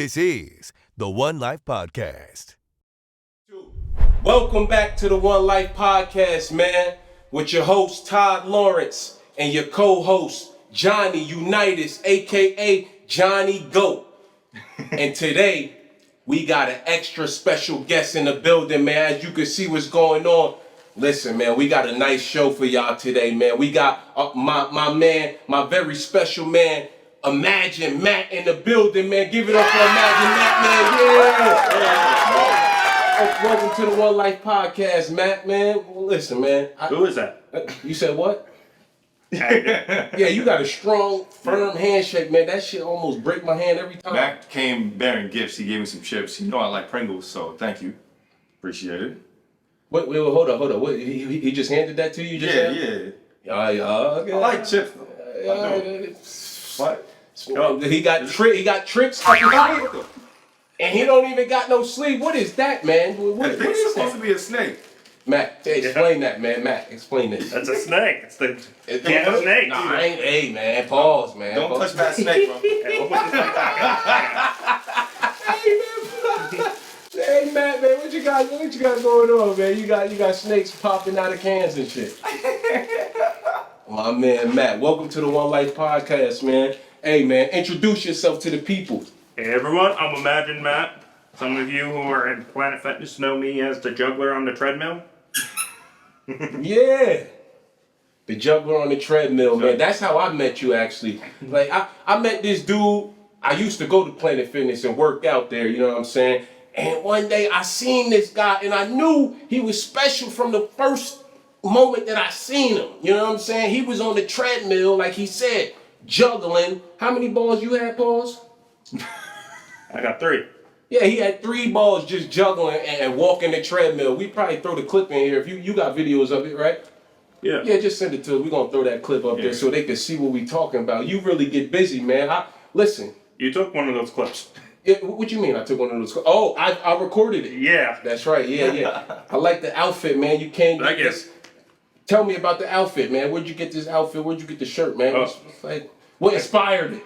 This is the One Life Podcast. Welcome back to the One Life Podcast, man, with your host, Todd Lawrence, and your co-host, Johnny Unitas, a.k.a. Johnny Goat. And today, we got an extra special guest in the building, man. As you can see what's going on. Listen, man, we got a nice show for y'all today, man. We got my man, my very special man, Imagine Matt in the building, man. Give it up for Imagine Matt, man. Yeah. Welcome to the One Life Podcast, Matt, man. Listen, man. Who is that? You said what? Yeah, you got a strong, firm handshake, man. That shit almost break my hand every time. Matt came bearing gifts. He gave me some chips. You know I like Pringles, so thank you. Appreciate it. Wait, hold up. What, he just handed that to you? Just Yeah. Okay. I like chips, though. What? He got tricks up his sleeve, and he don't even got no sleeve. What is that, man? What It's is supposed that? to be a snake. Matt, explain that, man. Matt, explain this. That's a snake. It's the Yeah, snake. Nah, I ain't. Hey, man, pause, man. Don't Pause. touch that snake, bro. Hey, Matt, man, what you got going on, man? You got snakes popping out of cans and shit. My man, Matt, welcome to the One Life Podcast, man. Hey, man, introduce yourself to the people. Hey everyone, I'm Imagine Matt. Some of you who are in Planet Fitness know me as the juggler on the treadmill. Yeah. The juggler on the treadmill, man. That's how I met you, actually. Like, I met this dude. I used to go to Planet Fitness and work out there, you know what I'm saying? And one day I seen this guy and I knew he was special from the first moment that I seen him. You know what I'm saying? He was on the treadmill, like he said, juggling. How many balls you had, Pauls? I got 3. Yeah, he had 3 balls just juggling and walking the treadmill. We probably throw the clip in here. If you got videos of it, right? Yeah. Yeah, just send it to us. We're going to throw that clip up there so they can see what we talking about. You really get busy, man. Listen. You took one of those clips. Yeah, what you mean I took one of those? Oh, I recorded it. Yeah. That's right. Yeah. I like the outfit, man. You can't get this. Tell me about the outfit, man. Where'd you get this outfit? Where'd you get the shirt, man? What inspired it?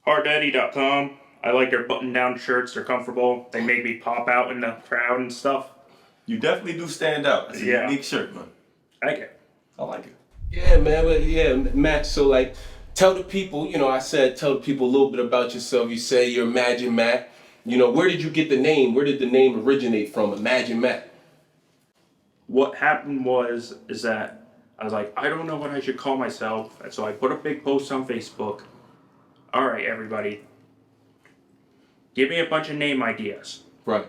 Harddaddy.com. I like their button-down shirts. They're comfortable. They make me pop out in the crowd and stuff. You definitely do stand out. It's a unique shirt, man. Thank you. I like it. Yeah, man. But yeah, Matt. So like, tell the people. You know, tell the people a little bit about yourself. You say you're Imagine Matt. You know, where did you get the name? Where did the name originate from? Imagine Matt. What happened is that I was like, I don't know what I should call myself. And so I put a big post on Facebook. All right, everybody. Give me a bunch of name ideas. Right.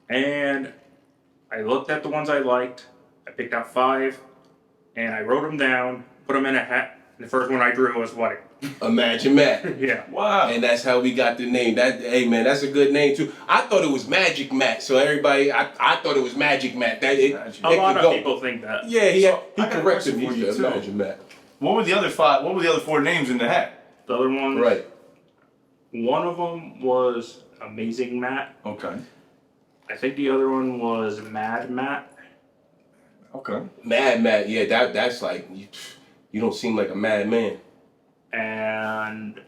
And I looked at the ones I liked. I picked out 5. And I wrote them down, put them in a hat. And the first one I drew was what? Imagine Matt. Yeah. Wow. And that's how we got the name. Hey man, that's a good name too. I thought it was Magic Matt. So everybody, I thought it was Magic Matt. A lot of people think that. Yeah, he I got a corrected question me. for you, He said too. Imagine Matt. What were the other 5? What were the other 4 names in the hat? The other one, Right. One of them was Amazing Matt. Okay. I think the other one was Mad Matt. Okay. Mad Matt. Yeah, that's like you don't seem like a mad man. And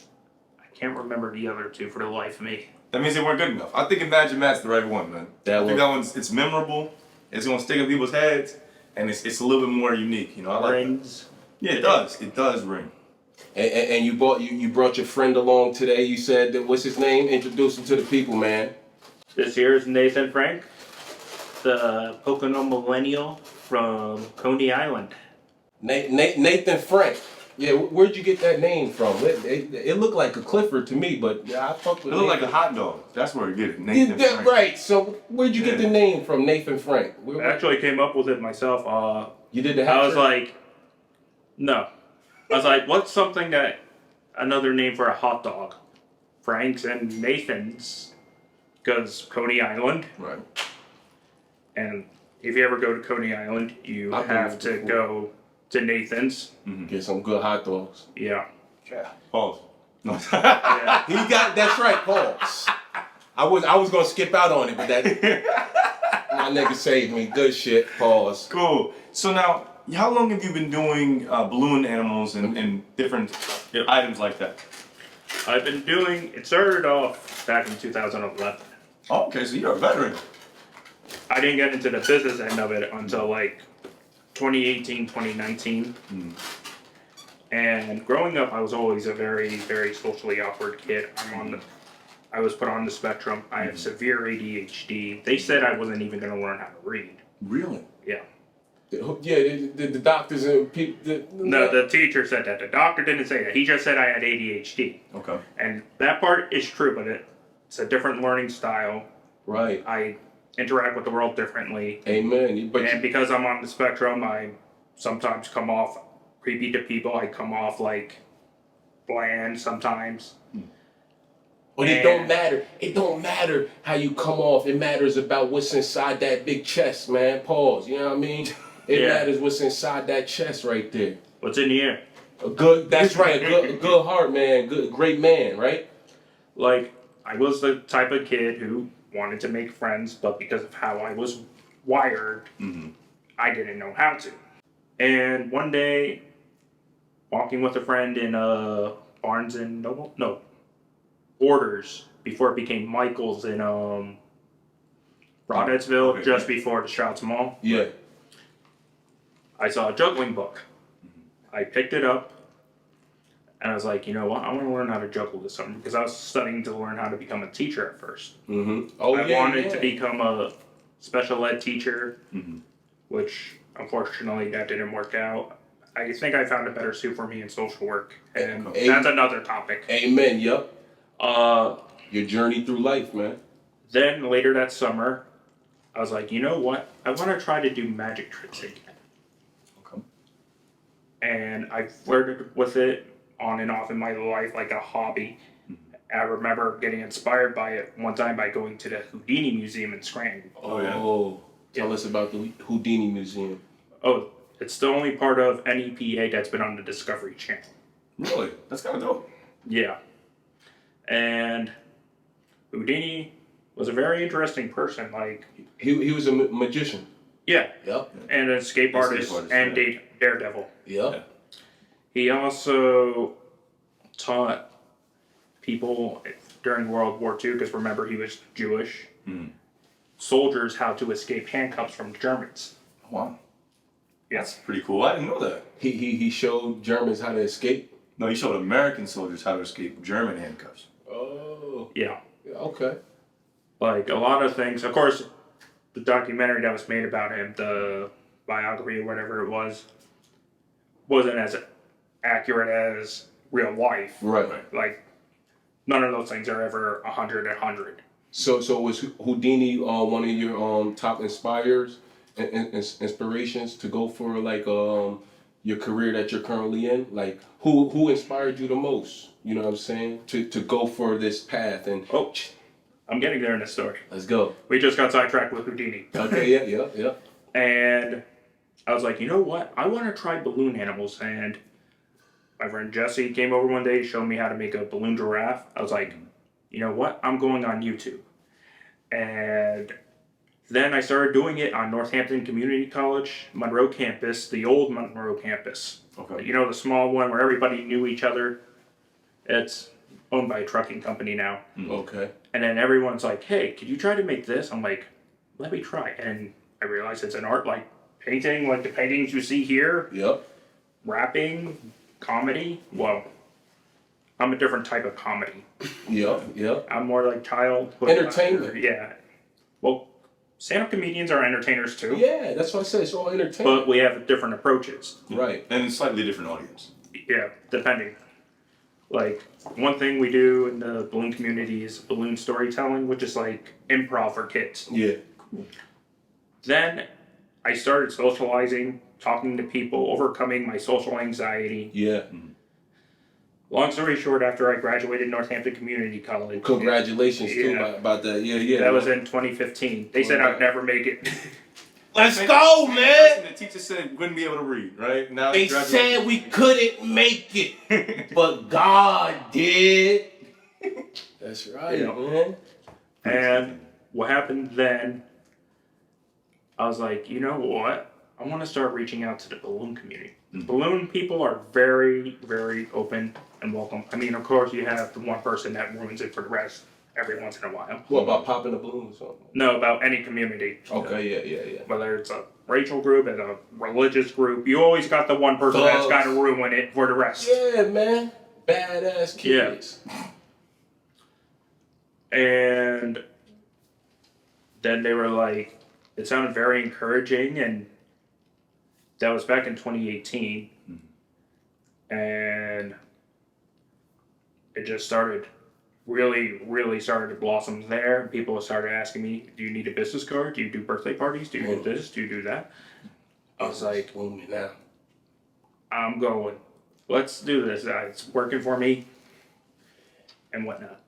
I can't remember the other 2 for the life of me. That means they weren't good enough. I think Imagine Matt's the right one, man. I think that one's it's memorable. It's gonna stick in people's heads, and it's a little bit more unique. You know, I like Rings. that. Yeah, it does. It does ring. And you brought your friend along today. You said that what's his name? Introduce him to the people, man. This here is Nathan Frank, the Pocono Millennial from Coney Island. Nathan Frank. Yeah, where'd you get that name from? It looked like a Clifford to me, but I fuck with it. It looked like a hot dog. That's where you get it. Nathan Frank. Right. So where'd you get the name from, Nathan Frank? I actually came up with it myself. You did the hat I was trick? like, no. I was like, what's something that another name for a hot dog? Frank's and Nathan's, because Coney Island. Right. And if you ever go to Coney Island, you have to go to Nathan's. Get some good hot dogs. Yeah. Yeah. Pause. No. Yeah. He got that's right, pause. I was gonna skip out on it, but that my nigga saved me. Good shit. Pause. Cool. So now, how long have you been doing balloon animals and different items like that? I've been doing, it started off back in 2011. Oh, okay, so you're a veteran. I didn't get into the business end of it until like 2018, 2019. And growing up, I was always a very, very socially awkward kid. I was put on the spectrum. I have severe ADHD. They said I wasn't even going to learn how to read. Really? Yeah. Yeah, the doctors and people. No, the teacher said that. The doctor didn't say that. He just said I had ADHD. Okay. And that part is true, but it's a different learning style. Right. I interact with the world differently. Amen. And because I'm on the spectrum, I sometimes come off creepy to people. I come off like bland sometimes. But it don't matter. It don't matter how you come off. It matters about what's inside that big chest, man. Pause. You know what I mean? It matters what's inside that chest right there. What's in the air? A good. That's right. A good heart, man. Great man, right? Like, I was the type of kid who wanted to make friends, but because of how I was wired, I didn't know how to. And one day, walking with a friend in Barnes and Noble, no, Borders, before it became Michael's in Broadheadsville, just before the Shouts Mall. Yeah. I saw a juggling book. I picked it up, and I was like, you know what? I want to learn how to juggle this summer, because I was studying to learn how to become a teacher at first. I wanted to become a special ed teacher, which unfortunately that didn't work out. I think I found a better suit for me in social work, and that's another topic. Amen. Yep. Your journey through life, man. Then later that summer, I was like, you know what? I want to try to do magic tricks again. Okay. And I flirted with it on and off in my life like a hobby. I remember getting inspired by it one time by going to the Houdini Museum in Scranton. Tell us about the Houdini Museum. Oh, it's the only part of NEPA that's been on the Discovery Channel. Really? That's kind of dope. Yeah. And Houdini was a very interesting person. Like, he was a magician. Yeah. Yep. And an escape artist and daredevil. Yep. He also taught people during World War II, because remember he was Jewish, soldiers how to escape handcuffs from the Germans. Wow. Yes. Pretty cool. I didn't know that. He showed Germans how to escape. No, he showed American soldiers how to escape German handcuffs. Oh. Yeah. Okay. Like, a lot of things. Of course, the documentary that was made about him, the biography or whatever it was, wasn't as accurate as real life. Right. Like, none of those things are ever 100. So was Houdini one of your top inspirations to go for like your career that you're currently in? Like who inspired you the most? You know what I'm saying? To go for this path and I'm getting there in this story. Let's go. We just got sidetracked with Houdini. Okay, yeah. And I was like, you know what? I want to try balloon animals. And my friend Jesse came over one day to show me how to make a balloon giraffe. I was like, you know what? I'm going on YouTube. And then I started doing it on Northampton Community College, Monroe campus, the old Monroe campus. Okay. You know, the small one where everybody knew each other. It's owned by a trucking company now. Okay. And then everyone's like, hey, could you try to make this? I'm like, let me try. And I realized it's an art like painting, like the paintings you see here. Yep. Rapping, comedy. Well, I'm a different type of comedy. Yep. I'm more like childhood. Entertainment. Yeah. Well, stand-up comedians are entertainers too. Yeah, that's what I said. It's all entertainment. But we have different approaches. Right. And it's slightly different audience. Yeah, depending. Like, one thing we do in the balloon community is balloon storytelling, which is like improv for kids. Yeah. Then I started socializing, talking to people, overcoming my social anxiety. Yeah. Long story short, after I graduated Northampton Community College. Congratulations too about that. Yeah. That was in 2015. They said I'd never make it. Let's go, man. The teacher said we wouldn't be able to read, right? Now They said we couldn't make it, but God did. That's right, man. And what happened then, I was like, you know what? I want to start reaching out to the balloon community. Balloon people are very, very open and welcome. I mean, of course, you have the one person that ruins it for the rest every once in a while. What about popping the balloon or something? No, about any community. Okay, yeah. Whether it's a racial group and a religious group, you always got the one person that's got to ruin it for the rest. Yeah, man. Badass kids. Yeah. And then they were like, it sounded very encouraging, and that was back in 2018. And it just started, really started to blossom there. People started asking me, do you need a business card? Do you do birthday parties? Do you do this? Do you do that? I was like, now. I'm going. Let's do this. It's working for me and whatnot.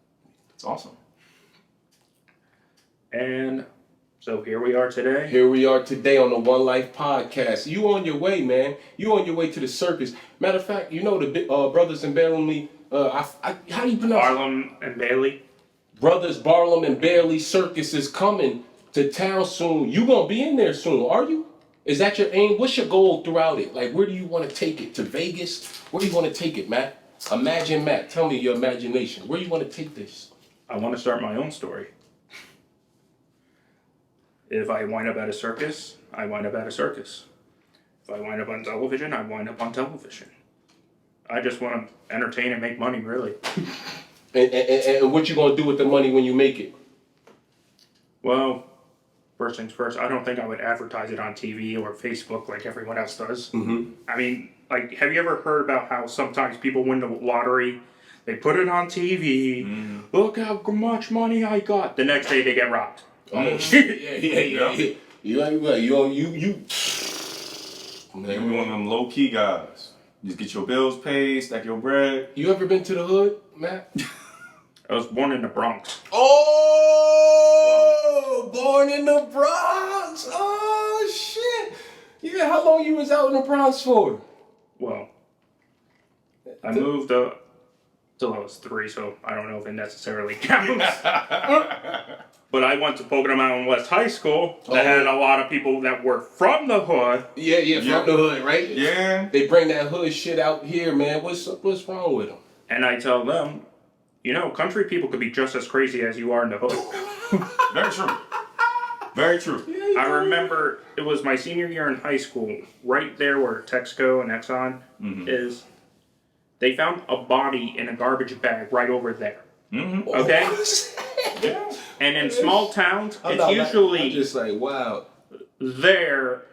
It's awesome. And so here we are today. Here we are today on the One Life podcast. You on your way, man. You on your way to the circus. Matter of fact, you know the brothers in Bailey. How do you pronounce Barlum and Bailey. Brothers Barlum and Bailey Circus is coming to town soon. You gonna be in there soon, are you? Is that your aim? What's your goal throughout it? Like, where do you want to take it? To Vegas? Where do you want to take it, Matt? Imagine, Matt. Tell me your imagination. Where do you want to take this? I want to start my own story. If I wind up at a circus, I wind up at a circus. If I wind up on television, I wind up on television. I just want to entertain and make money, really. And what you gonna do with the money when you make it? Well, first things first, I don't think I would advertise it on TV or Facebook like everyone else does. Mm-hmm. I mean, like, have you ever heard about how sometimes people win the lottery? They put it on TV. Look how much money I got. The next day they get robbed. Yeah. You. Man, we one of them low key guys. Just get your bills paid, stack your bread. You ever been to the hood, Matt? I was born in the Bronx. Oh, born in the Bronx. Oh shit. Yeah, how long you was out in the Bronx for? Well, I moved up till I was 3, so I don't know if it necessarily counts. But I went to Pocono Mountain West High School that had a lot of people that were from the hood. Yeah, from the hood, right? Yeah. They bring that hood shit out here, man. What's wrong with them? And I tell them, you know, country people could be just as crazy as you are in the hood. Very true. Very true. I remember it was my senior year in high school, right there where Texaco and Exxon is. They found a body in a garbage bag right over there. Mm-hmm. Okay? Yeah. And in small towns, I'm usually just like, wow. there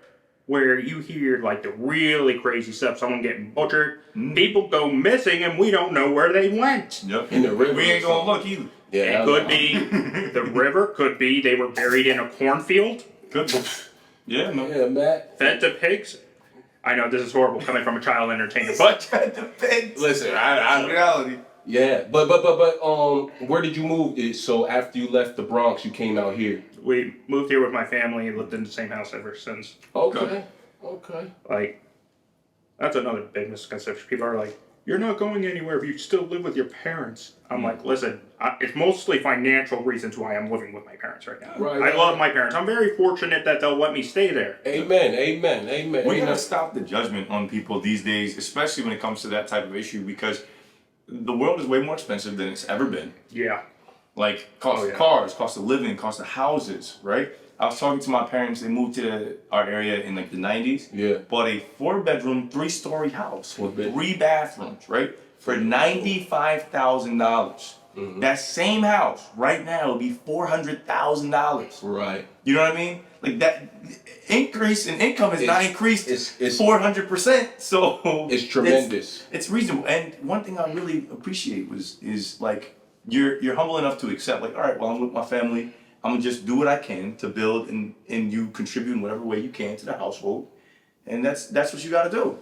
where you hear like the really crazy stuff, someone getting butchered, people go missing and we don't know where they went. Yep. In the river We ain't gonna look either. Yeah, It could be the river, could be they were buried in a cornfield, Could be. Yeah, no. Yeah, Matt. fed to pigs. I know this is horrible coming from a child entertainer, but Listen, I reality. yeah, but where did you move? So after you left the Bronx, you came out here. we moved here with my family and lived in the same house ever since. Okay. Like, that's another big misconception. People are like, you're not going anywhere if you still live with your parents. I'm like, listen, it's mostly financial reasons why I'm living with my parents right now. Right, I love my parents. I'm very fortunate that they'll let me stay there. Amen. We gotta stop the judgment on people these days, especially when it comes to that type of issue, because the world is way more expensive than it's ever been. Yeah. Like, cost of cars, cost of living, cost of houses, right? I was talking to my parents, they moved to our area in like the 90s. Yeah. Bought a 4-bedroom, 3-story house with 4 3 bathrooms, right? For $95,000. That same house right now will be $400,000. Right. You know what I mean? Like, that increase in income has not increased it's 400%. So It's tremendous. It's reasonable. And one thing I really appreciate is like you're humble enough to accept, like, all right, well, I'm with my family. I'm gonna just do what I can to build and you contribute in whatever way you can to the household. And that's what you gotta do.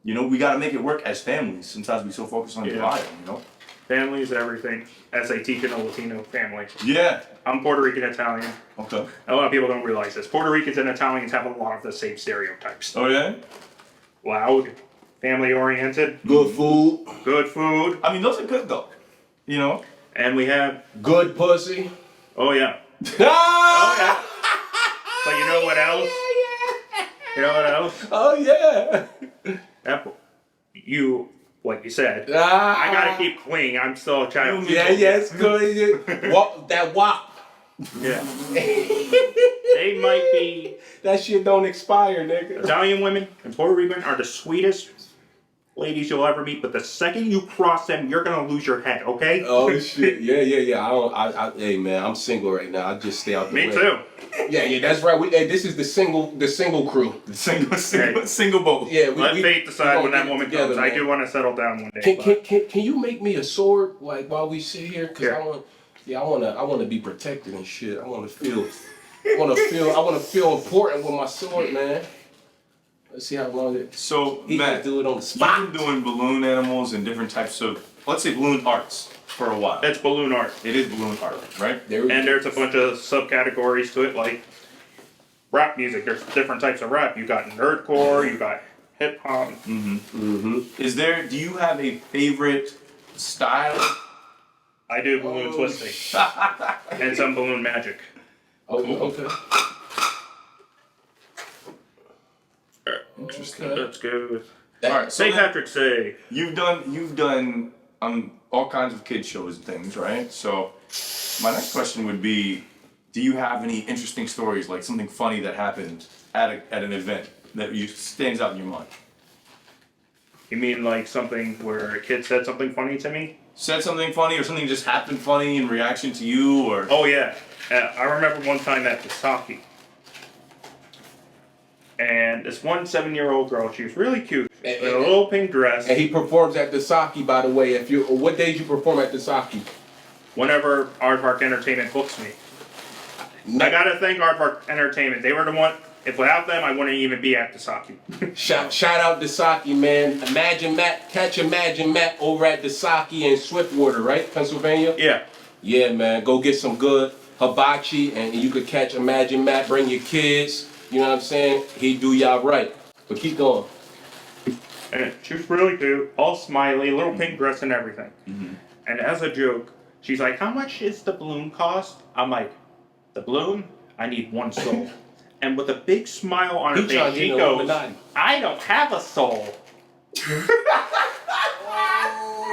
You know, we gotta make it work as families. Sometimes we so focused on dividing, you know? Family is everything, as I teach in a Latino family. Yeah. I'm Puerto Rican Italian. Okay. A lot of people don't realize this. Puerto Ricans and Italians have a lot of the same stereotypes. Oh yeah? Loud, family oriented, Good food. good food, I mean, those are good though. You know? and we have, Good pussy. oh yeah. Oh yeah. But you know what else? You know what else? Oh yeah. That, you like you said. Ah. I gotta keep clean. I'm still a child. Yeah, it's good. Walk that wop. Yeah. They might be. That shit don't expire, nigga. Italian women and Puerto Rican are the sweetest ladies you'll ever meet, but the second you cross them, you're gonna lose your head, okay? Oh shit. Yeah. Hey man, I'm single right now. I just stay out the way. Me too. Yeah, that's right. This is the single crew. The single boat. Yeah, Let fate decide when that woman together, comes. I man. do want to settle down one day. Can you make me a sword like while we sit here? Cause Yeah. I want to be protected and shit. I want to feel important with my sword, man. Let's see how long it. So, He Matt, can do it on the spot. you've been doing balloon animals and different types of, let's say, balloon arts for a while. That's balloon art. It is balloon art, right? And there's a bunch of subcategories to it, like rap music. There's different types of rap. You got nerdcore, you got hip hop. Do you have a favorite style? I do balloon twisting and some balloon magic. Oh, okay. Interesting. Let's go. All right, so St. then Patrick's Day. you've done all kinds of kid shows and things, right? So my next question would be, do you have any interesting stories, like something funny that happened at an event that stands out in your mind? You mean like something where a kid said something funny to me? Said something funny, or something just happened funny in reaction to you, or Oh yeah. I remember one time at the Saki. And this one 7-year-old girl, she was really cute. In a little pink dress. And he performs at the Saki, by the way. What days you perform at the Saki? Whenever Aardvark Entertainment books me. I gotta thank Aardvark Entertainment. They were the one. If without them, I wouldn't even be at the Saki. Shout out to Saki, man. Catch Imagine Matt over at the Saki in Swiftwater, right? Pennsylvania? Yeah. Yeah, man. Go get some good hibachi and you could catch Imagine Matt. Bring your kids. You know what I'm saying? He do y'all right. But keep going. And she was really cute, all smiley, little pink dress and everything. And as a joke, she's like, "How much is the balloon cost?" I'm like, "The balloon? I need one soul." And with a big smile on her face, she goes, "I don't have a soul."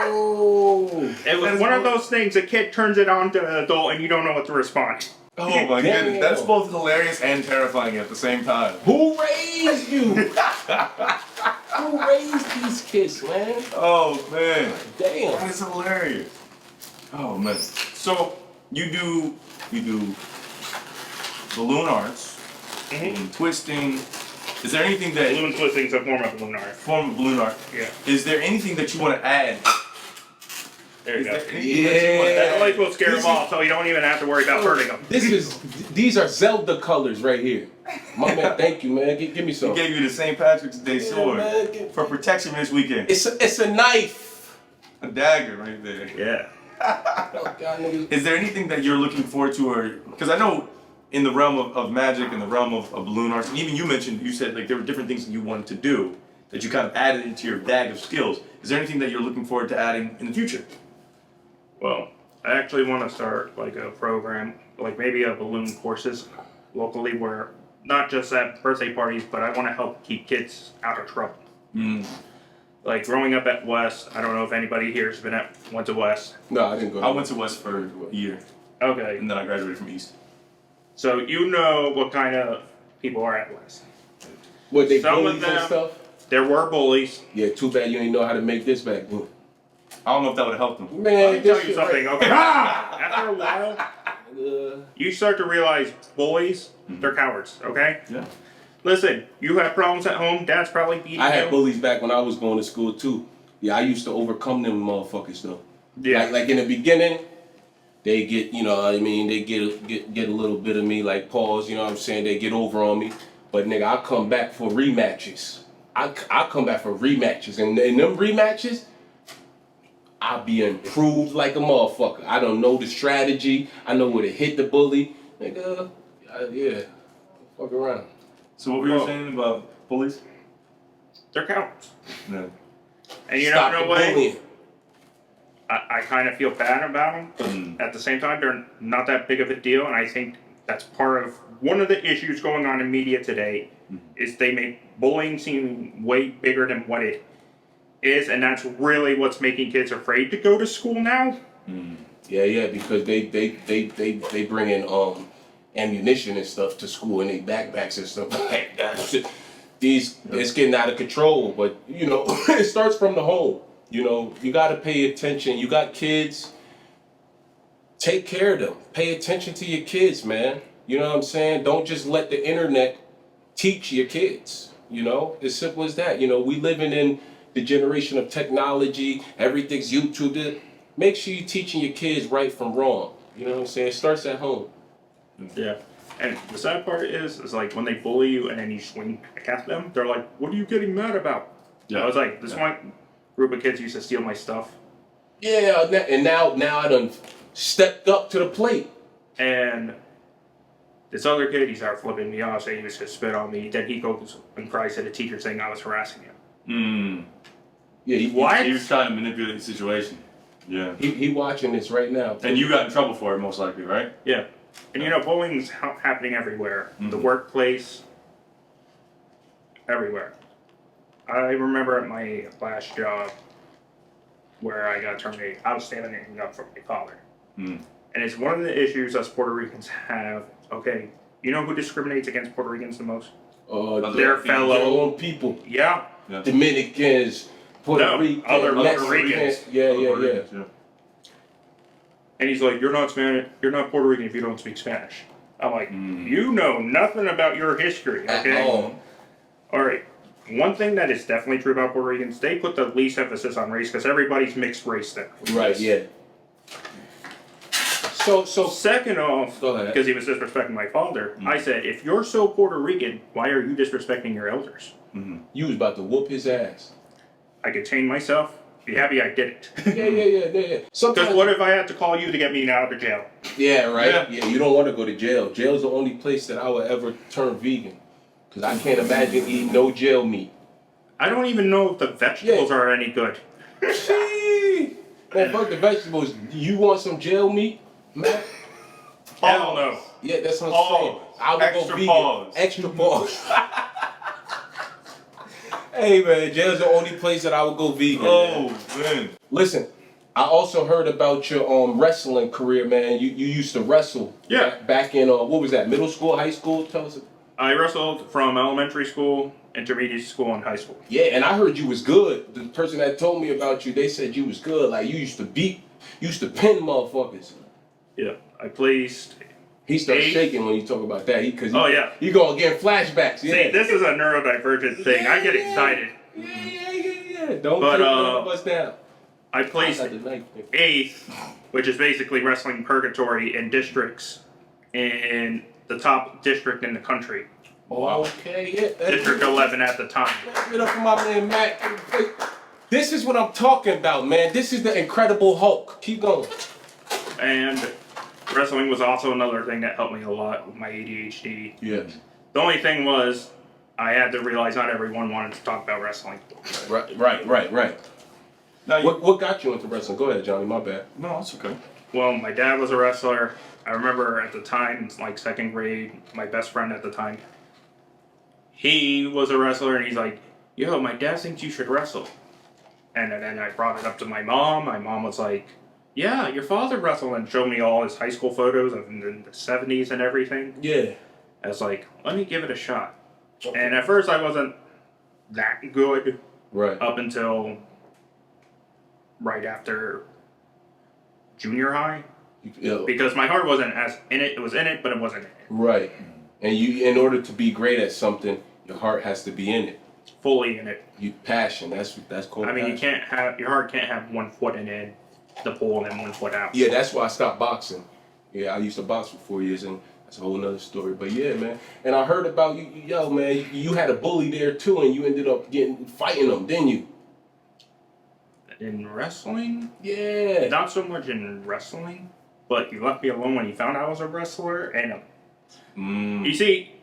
Oh. It was one of those things, a kid turns it on to an adult and you don't know what to respond. oh my goodness, that's both hilarious and terrifying at the same time. Who raised you? Who raised these kids, man? Oh man, Damn. that is hilarious. Oh man, so you do balloon arts, and twisting. Is there anything that Balloon twisting is a form of balloon art. form of balloon art? Yeah. Is there anything that you want to add? There you go. Yeah. That light will scare them off, so you don't even have to worry about hurting them. These are Zelda colors right here. My man, thank you, man. Give me some. Gave you the St. Patrick's Day sword man. for protection this weekend. It's a knife. A dagger right there. Yeah. Oh, God, nigga. Is there anything that you're looking forward to, or because I know in the realm of magic, in the realm of balloon arts, and even you said like there were different things that you wanted to do that you kind of added into your bag of skills. Is there anything that you're looking forward to adding in the future? Well, I actually want to start like a program, like maybe a balloon courses locally where not just at birthday parties, but I want to help keep kids out of trouble. Like growing up at West, I don't know if anybody here has went to West. No, I didn't go. I went to West for a year, Okay. and then I graduated from East. So you know what kind of people are at West. What, they Some of bullies and them- stuff? There were bullies. Yeah, too bad you ain't know how to make this back then. I don't know if that would have helped them. Man, Let me tell you shit something, right- okay? After a while, you start to realize bullies, they're cowards, okay? Yeah. Listen, you have problems at home, dad's probably beating you. I had bullies back when I was going to school too. Yeah, I used to overcome them motherfuckers though. Yeah. Like in the beginning, they get, you know what I mean, they get a little bit of me, like pause, you know what I'm saying, they get over on me. But nigga, I come back for rematches. I come back for rematches. And in them rematches, I be improved like a motherfucker. I don't know the strategy. I know where to hit the bully. Nigga, yeah, fuck around. So what were you saying about bullies? They're cowards. No. And you Stop know, in the a way, bullying. I kind of feel bad about them, but at the same time, they're not that big of a deal, and I think that's part of one of the issues going on in media today is they make bullying seem way bigger than what it is, and that's really what's making kids afraid to go to school now. Yeah, because they bring in ammunition and stuff to school and they backpacks and stuff like that. It's getting out of control, but you know, it starts from the home. You know, you got to pay attention. You got kids, take care of them. Pay attention to your kids, man. You know what I'm saying? Don't just let the internet teach your kids. You know, as simple as that. You know, we living in the generation of technology. Everything's YouTube. Make sure you're teaching your kids right from wrong. You know what I'm saying? It starts at home. Yeah. And the sad part is like when they bully you and then you swing back at them, they're like, "What are you getting mad about?" I was like, this one group of kids used to steal my stuff. Yeah, and now I done stepped up to the plate. And this other kid, he started flipping me off, saying he was going to spit on me. Then he goes and cries to the teacher saying I was harassing him. Yeah, what? He was trying to manipulate the situation. Yeah. He watching this right now. And you got in trouble for it, most likely, right? Yeah. And you know, bullying's happening everywhere. The workplace, everywhere. I remember at my last job where I got terminated, I was standing up for my father. And it's one of the issues us Puerto Ricans have. Okay, you know who discriminates against Puerto Ricans the most? Their fellow people. Yeah. Dominicans, Puerto Ricans, other Puerto Mexicans. Yeah. And he's like, you're not Spanish, you're not Puerto Rican if you don't speak Spanish. I'm like, you know nothing about your history, okay? All right. One thing that is definitely true about Puerto Ricans, they put the least emphasis on race because everybody's mixed race there. Right, yeah. So second off, because he was disrespecting my father, I said, if you're so Puerto Rican, why are you disrespecting your elders? You was about to whoop his ass. I contained myself. Be happy I did it. Yeah. Because what if I had to call you to get me out of jail? Yeah, right. Yeah, you don't want to go to jail. Jail's the only place that I would ever turn vegan. Because I can't imagine eating no jail meat. I don't even know if the vegetables are any good. Man, fuck the vegetables. You want some jail meat, man? Hell no. Yeah, that's what I'm saying. I would go vegan. Extra pause. Hey man, jail's the only place that I would go vegan. Man. Listen, I also heard about your wrestling career, man. You used to wrestle. Yeah. Back in what was that? Middle school, high school? Tell us. I wrestled from elementary school, intermediate school, and high school. Yeah, and I heard you was good. The person that told me about you, they said you was good. Like you used to pin motherfuckers. Yeah, I placed. He starts shaking when you talk about that. You gonna get flashbacks. Yeah. See, this is a neurodivergent thing. I get excited. Yeah. Don't take none of us down. I placed 8th, which is basically wrestling purgatory in districts in the top district in the country. Okay, yeah. District 11 at the time. Give it up for my man Matt. This is what I'm talking about, man. This is the Incredible Hulk. Keep going. And wrestling was also another thing that helped me a lot with my ADHD. Yeah. The only thing was, I had to realize not everyone wanted to talk about wrestling. Right. Now, what got you into wrestling? Go ahead, Johnny. My bad. No, it's okay. Well, my dad was a wrestler. I remember at the time, like 2nd grade, my best friend at the time, he was a wrestler, and he's like, yo, my dad thinks you should wrestle. And then I brought it up to my mom. My mom was like, yeah, your father wrestled, and showed me all his high school photos of in the 70s and everything. Yeah. I was like, let me give it a shot. Okay. And at first I wasn't that good. Right. Up until right after junior high. Yeah. Because my heart wasn't as in it. It was in it, but it wasn't in it. Right. And in order to be great at something, your heart has to be in it. Fully in it. Passion. That's called. I mean, passion. your heart can't have 1 foot in the pool and then 1 foot out. Yeah, that's why I stopped boxing. Yeah, I used to box for 4 years, and that's a whole nother story. But yeah, man. And I heard about you, man. You had a bully there too, and you ended up fighting them, didn't you? In wrestling? Yeah. Not so much in wrestling, but he left me alone when he found I was a wrestler. And you see,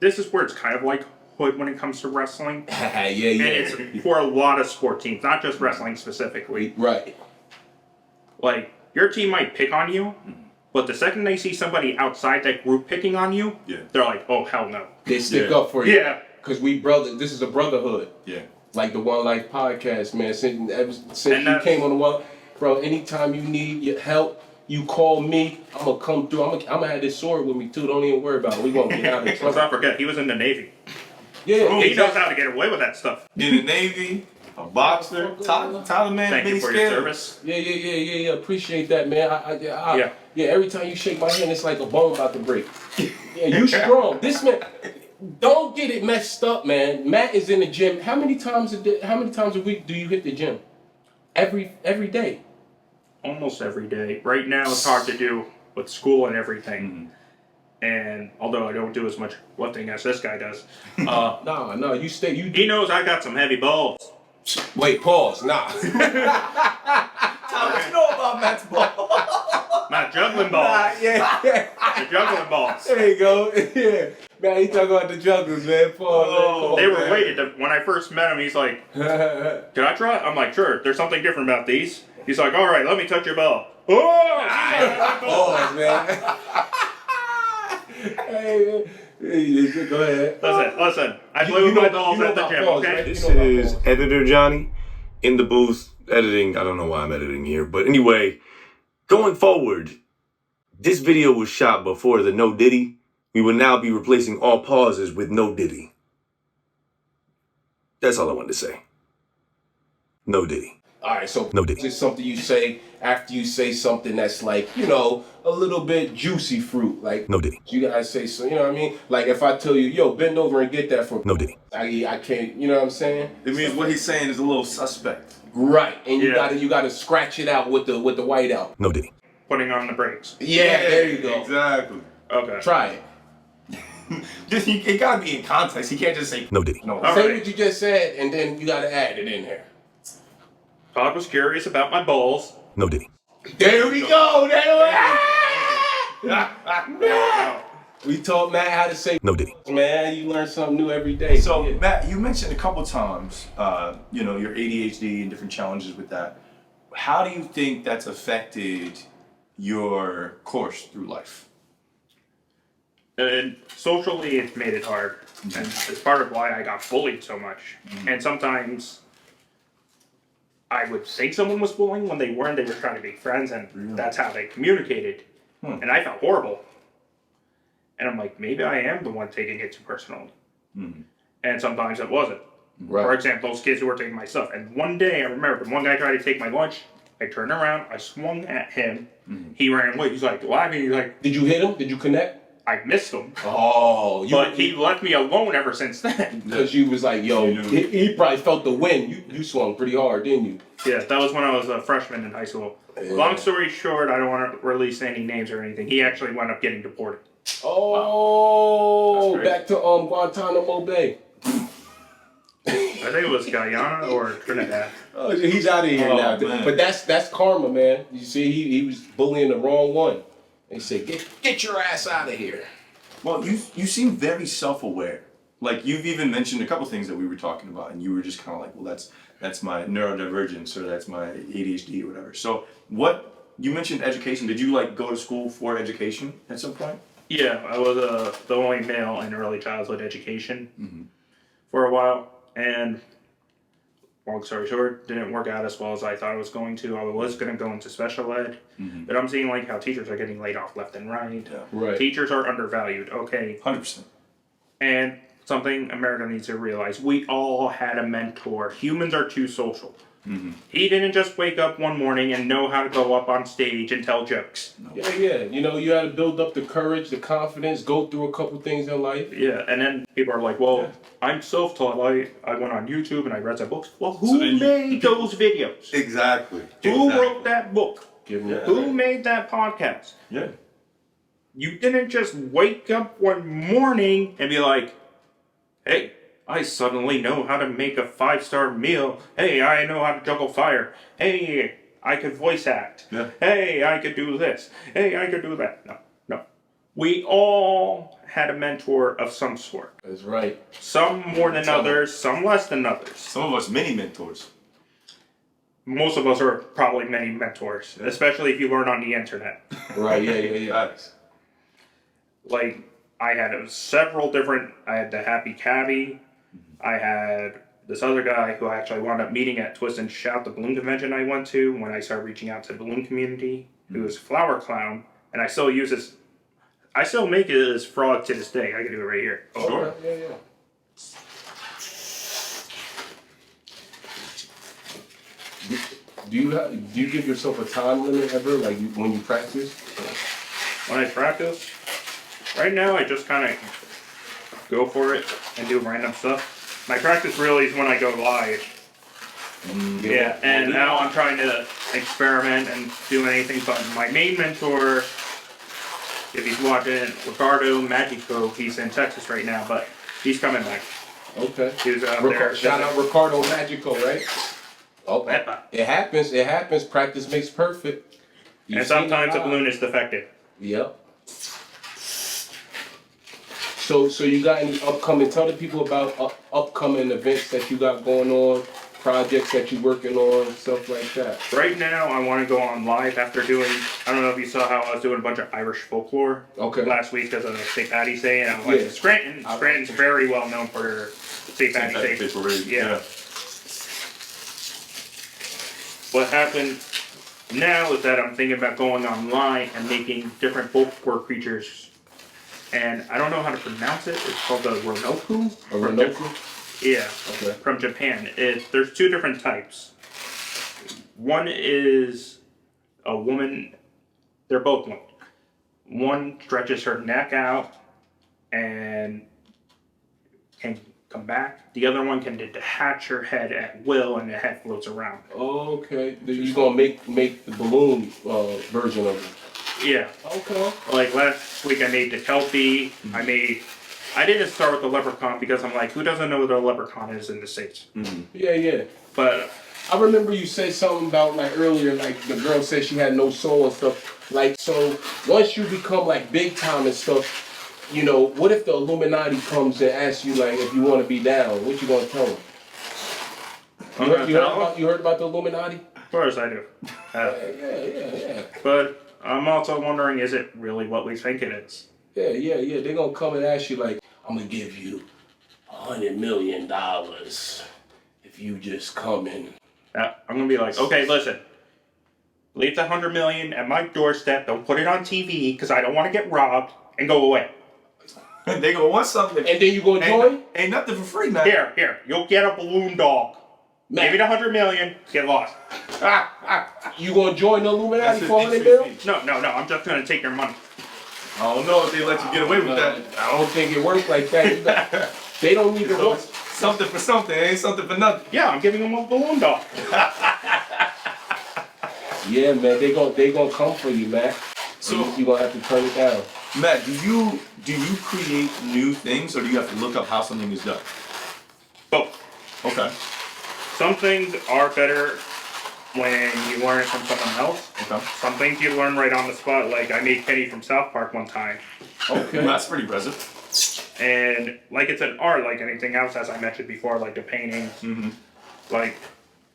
this is where it's kind of like hood when it comes to wrestling. Yeah. And it's for a lot of sport teams, not just wrestling specifically. Right. Like, your team might pick on you, but the second they see somebody outside that group picking on you, they're like, oh, hell no. They stick up for you. Yeah. Because this is a brotherhood. Yeah. like the One Life podcast, man. Since you came on the one, bro. Anytime you need your help, you call me. I'm gonna come through. I'm gonna have this sword with me too. Don't even worry about it. We gonna get out of Let's trouble. not forget, he was in the Navy. Yeah, He knows how to get away with that stuff. In the Navy, a boxer, Tyler, man. Thank you for your service. Yeah. Appreciate that, man. Yeah. Every time you shake my hand, it's like a bone about to break. Yeah, you strong. This man. Don't get it messed up, man. Matt is in the gym. How many times a week do you hit the gym? Every day. Almost every day. Right now, it's hard to do with school and everything. And although I don't do as much lifting as this guy does, No, you stay. he knows I got some heavy balls. Wait, pause. Nah. Tyler, what you know about Matt's ball? My juggling balls. Yeah. The juggling balls. There you go. Yeah. Man, he talking about the jugglers, man. Pause, man. They were weighted. When I first met him, he's like, "Can I try?" I'm like, "Sure." There's something different about these. He's like, "All right, let me touch your ball." Oh! Pause, man. Hey, go ahead. Listen. I play with my balls at the gym, balls, okay? right? This is Editor Johnny in the booth editing. I don't know why I'm editing here, but anyway, going forward, this video was shot before the No Diddy. We will now be replacing all pauses with No Diddy. That's all I wanted to say. No Diddy. All right, so No Diddy. it's something you say after you say something that's like, a little bit juicy fruit. Like, No Diddy. you guys say so, you know what I mean? Like, if I tell you, yo, bend over and get that for me. No Diddy. I can't, you know what I'm saying? It means what he's saying is a little suspect. Right, and you Yeah. gotta scratch it out with the white out. No Diddy. Putting on the brakes. Yeah, there you go. Exactly. Okay. Try it. It gotta be in context. He can't just say No Diddy. no. All Say right. what you just said, and then you gotta add it in there. Todd was curious about my balls. No Diddy. There we go. We taught Matt how to say. No Diddy. Man, you learn something new every day. So, Yeah. Matt, you mentioned a couple times, your ADHD and different challenges with that. How do you think that's affected your course through life? And socially, it's made it hard. And it's part of why I got bullied so much. And sometimes I would think someone was bullying when they weren't. They were trying to be friends, and that's how they communicated. And I felt horrible. And I'm like, maybe I am the one taking it too personally. And sometimes it wasn't. Right. For example, those kids who were taking my stuff. And one day, I remember, one guy tried to take my lunch. I turned around, I swung at him. He ran away. He's like, laughing. He's like, Did you hit him? Did you connect? I missed him. Oh, But he left me alone ever since then. because you was like, yo, he probably felt the wind. You swung pretty hard, didn't you? Yeah, that was when I was a freshman in high school. Yeah. Long story short, I don't want to release any names or anything. He actually wound up getting deported. Oh, That's back to Guantanamo Bay. I think it was Guyana or Trinidad. Oh, he's out of here Oh, now. man. But that's karma, man. You see, he was bullying the wrong one. They said, get your ass out of here. Well, you seem very self-aware. Like, you've even mentioned a couple things that we were talking about, and you were just kind of like, well, that's my neurodivergence, or that's my ADHD or whatever. So you mentioned education. Did you go to school for education at some point? Yeah, I was the only male in early childhood education for a while. And long story short, didn't work out as well as I thought it was going to. I was going to go into special ed, but I'm seeing how teachers are getting laid off left and right. Yeah. Right. Teachers are undervalued, okay. 100%. And something America needs to realize, we all had a mentor. Humans are too social. He didn't just wake up one morning and know how to go up on stage and tell jokes. Yeah. You had to build up the courage, the confidence, go through a couple things in life. Yeah, and then people are like, well, I'm self-taught. I went on YouTube and I read some books. Well, who So then made those videos? Exactly. Who wrote that book? Give me Who made that podcast? Yeah. You didn't just wake up one morning and be like, hey, I suddenly know how to make a 5-star meal. Hey, I know how to juggle fire. Hey, I could voice act. Yeah. Hey, I could do this. Hey, I could do that. No. We all had a mentor of some sort. That's right. Some more than others, some less than others. Some of us mini mentors. Most of us are probably many mentors, especially if you learn on the internet. Right, yeah. Facts. Like, I had several different, I had the Happy Cabbie, I had this other guy who I actually wound up meeting at Twist and Shout, the balloon convention I went to when I started reaching out to the balloon community, who is Flower Clown, and I still use this. I still make it as frog to this day. I can do it right here. Oh, sure. Yeah. Do you give yourself a time limit ever, like when you practice? When I practice, right now I just kind of go for it and do random stuff. My practice really is when I go live. Yeah, and now I'm trying to experiment and do anything fun. My main mentor, if he's watching, Ricardo Magico, he's in Texas right now, but he's coming back. Okay. He's out there. Shout out Ricardo Magico, right? Oh, it happens. It happens. Practice makes perfect. And sometimes the balloon is defective. Yep. So you got any upcoming? Tell the people about upcoming events that you got going on, projects that you're working on, stuff like that. Right now, I want to go on live after doing. I don't know if you saw how I was doing a bunch of Irish folklore. Okay. Last week because of St. Patty's Day, and I went to Scranton. Scranton's very well known for St. Patty's Day. Yeah. What happened now is that I'm thinking about going online and making different folklore creatures. And I don't know how to pronounce it. It's called the Ronoku. A Ronoku? Yeah. Okay. From Japan. There's two different types. One is a woman. They're both women. One stretches her neck out and can come back. The other one can detach her head at will, and the head floats around. Okay. You gonna make the balloon version of it? Yeah. Okay. Like last week I made the Kelpie. I didn't start with the leprechaun because I'm like, who doesn't know what a leprechaun is in the States? Mm-hmm. Yeah. But I remember you said something about like earlier, like the girl said she had no soul and stuff. Like, so once you become like big time and stuff, you know, what if the Illuminati comes and asks you like if you want to be down? What you gonna tell them? You heard about the Illuminati? Of course I do. Yeah. But I'm also wondering, is it really what we think it is? Yeah. They're gonna come and ask you like, I'm gonna give you $100 million if you just come in. I'm gonna be like, okay, listen. Leave the $100 million at my doorstep. Don't put it on TV because I don't want to get robbed, and go away. They gonna want something. And then you gonna join? Ain't nothing for free, man. Here. You'll get a balloon dog. Man. Give me the $100 million. Get lost. You gonna join the Illuminati for $100 million? No. I'm just gonna take your money. I don't know if they let you get away with that. I don't think it works like that. They don't even know. Something for something, ain't something for nothing. Yeah, I'm giving them a balloon dog. Yeah, man, they gonna come for you, man. So you gonna have to turn it down. Matt, do you create new things, or do you have to look up how something is done? Both. Okay. Some things are better when you learn it from someone else. Okay. Some things you learn right on the spot. Like I made Kenny from South Park one time. Okay. That's pretty impressive. And like it's an art like anything else, as I mentioned before, like the paintings, like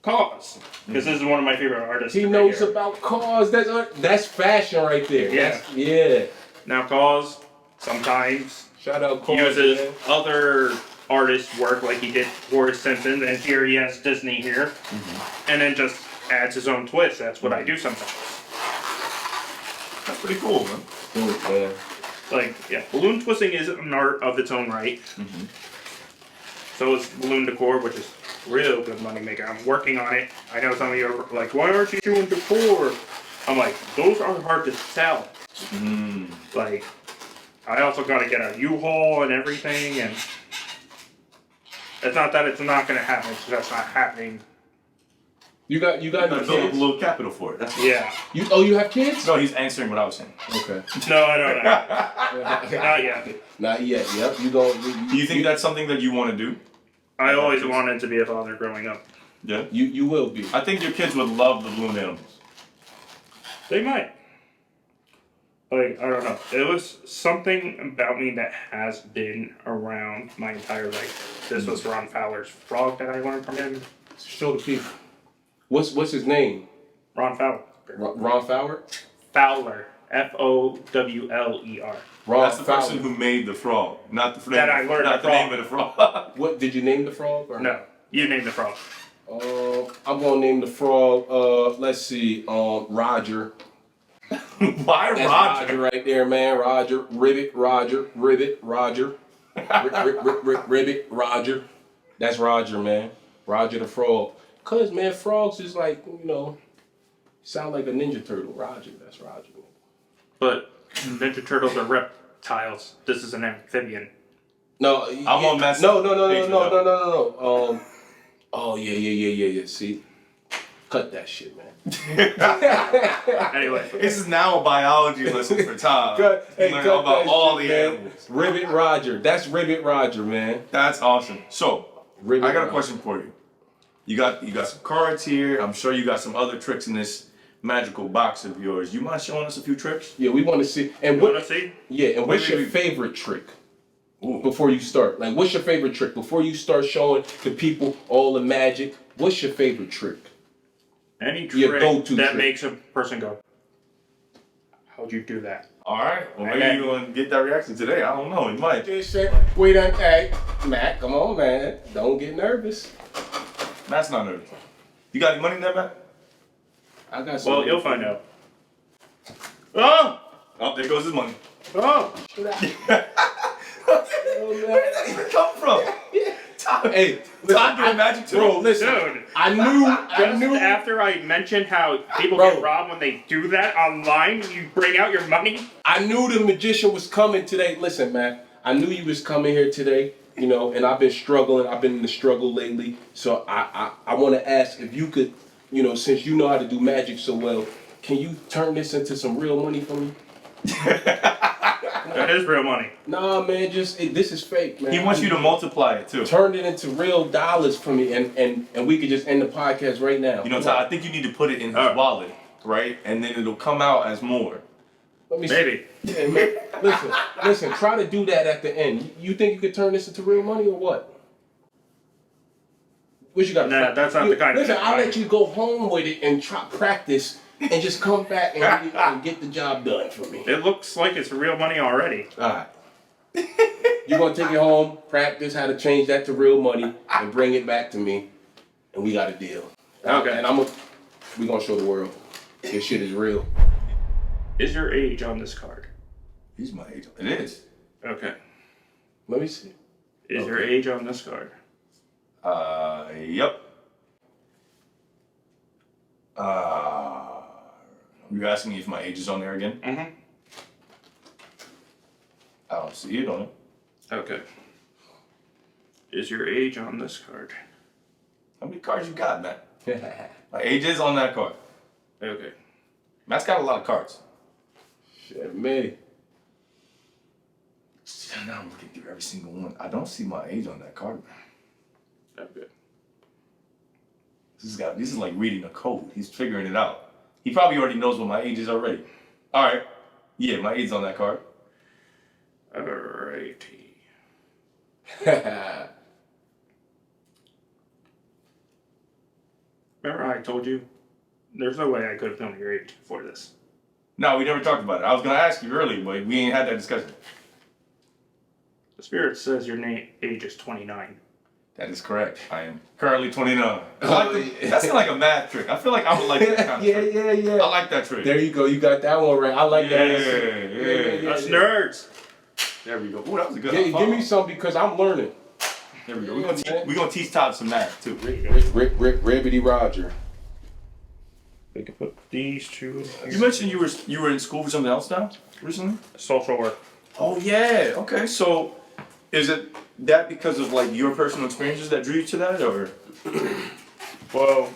Cause. Because this is one of my favorite artists. He knows about Cause. That's fashion right there. Yeah. Yeah. Now Cause sometimes Shout out Cause. uses other artists' work like he did Boris Simpson, and here he has Disney here, and then just adds his own twist. That's what I do sometimes. That's pretty cool, man. Yeah. Like, yeah, balloon twisting is an art of its own right. So is balloon decor, which is real good money maker. I'm working on it. I know some of you are like, why aren't you doing decor? I'm like, those are hard to sell. Like, I also got to get a U-Haul and everything, and it's not that it's not going to happen. It's just not happening. You got build up a little capital for it. That's Yeah. You have kids? No, he's answering what I was saying. Okay. No, I don't know. Not yet. Not yet. Yep. You go. Do you think that's something that you want to do? I always wanted to be a father growing up. Yeah. You will be. I think your kids would love the balloon animals. They might. Like, I don't know. It was something about me that has been around my entire life. This was Ron Fowler's frog that I learned from him. Show the people. What's his name? Ron Fowler. Ron Fowler? Fowler. Fowler. That's the person who made the frog, not the That I learned not the the frog. name of the frog. What did you name the frog? Or? No. You name the frog. I'm gonna name the frog. Let's see. Roger. Why That's Roger right there, man. Roger. Ribbit. Roger. Ribbit. Roger. Ribbit. Roger. That's Roger, man. Roger the frog. Cause man, frogs is like, sound like a Ninja Turtle. Roger. That's Roger. But Ninja Turtles are reptiles. This is an amphibian. No, I'm on mess. No. Oh yeah. See, cut that shit, man. Anyway, This is now a biology lesson for Todd. Cut Learn about that all shit, the man. animals. Ribbit Roger. That's Ribbit Roger, man. That's awesome. So, Ribbit I got a Roger. question for you. You got some cards here. I'm sure you got some other tricks in this magical box of yours. You mind showing us a few tricks? Yeah, we want to see. And you what? want to see? Yeah, and what's Wait. your favorite trick? Ooh. Before you start, like, what's your favorite trick before you start showing the people all the magic? What's your favorite trick? Any Your trick go-to that trick. makes a person go, how'd you do that? All right. Well, maybe Okay. you're going to get that reaction today. I don't know. You might. Just say, we done. Hey, Matt, come on, man. Don't get nervous. Matt's not nervous. You got any money in there, Matt? I got some. Well, you'll find out. Oh! Oh, there goes his money. Oh! Where did that even come from? Todd, Hey, Todd doing magic too? bro, listen. Dude, I just knew. after I mentioned how people Bro. get robbed when they do that online, you bring out your money? I knew the magician was coming today. Listen, man. I knew you was coming here today. And I've been struggling. I've been in the struggle lately. So I want to ask if you could, since you know how to do magic so well, can you turn this into some real money for me? That is real money. Nah, man. This is fake, man. He wants you to multiply it too. turn it into real dollars for me, and we could just end the podcast right now. Todd, I think you need to put it in his wallet, right? And then it'll come out as more. Let me see. Maybe. Yeah, man. Listen. Try to do that at the end. You think you could turn this into real money or what? What you got? Nah, that's not the kind of Listen, thing. I'll let you go home with it and try practice and just come back and get the job done for me. It looks like it's real money already. All right. You're gonna take it home, practice how to change that to real money, and bring it back to me, and we got a deal. Okay. And we gonna show the world this shit is real. Is your age on this card? He's my age. It is. Okay. Let me see. Is your age on this card? Yep. You're asking me if my age is on there again? Mm-hmm. I don't see it on it. Okay. Is your age on this card? How many cards you got, Matt? My age is on that card. Okay. Matt's got a lot of cards. Shit, me. Now I'm looking through every single one. I don't see my age on that card. Okay. This is like reading a code. He's figuring it out. He probably already knows what my age is already. All right. Yeah, my age is on that card. Alrighty. Remember I told you? There's no way I could have known your age before this. No, we never talked about it. I was gonna ask you earlier, but we ain't had that discussion. The spirit says your age is 29. That is correct. I am currently 29. That sounds like a math trick. I feel like I would like that kind of trick. Yeah. I like that trick. There you go. You got that one right. I like that. Yeah. Us nerds! There we go. Ooh, that was a good Give me some because I'm learning. There we go. We're gonna teach Todd some math too. Ribbity Roger. We can put these two. You mentioned you were in school for something else now recently? Social work. Oh yeah. Okay. So, is it that because of like your personal experiences that drew you to that, or? Well,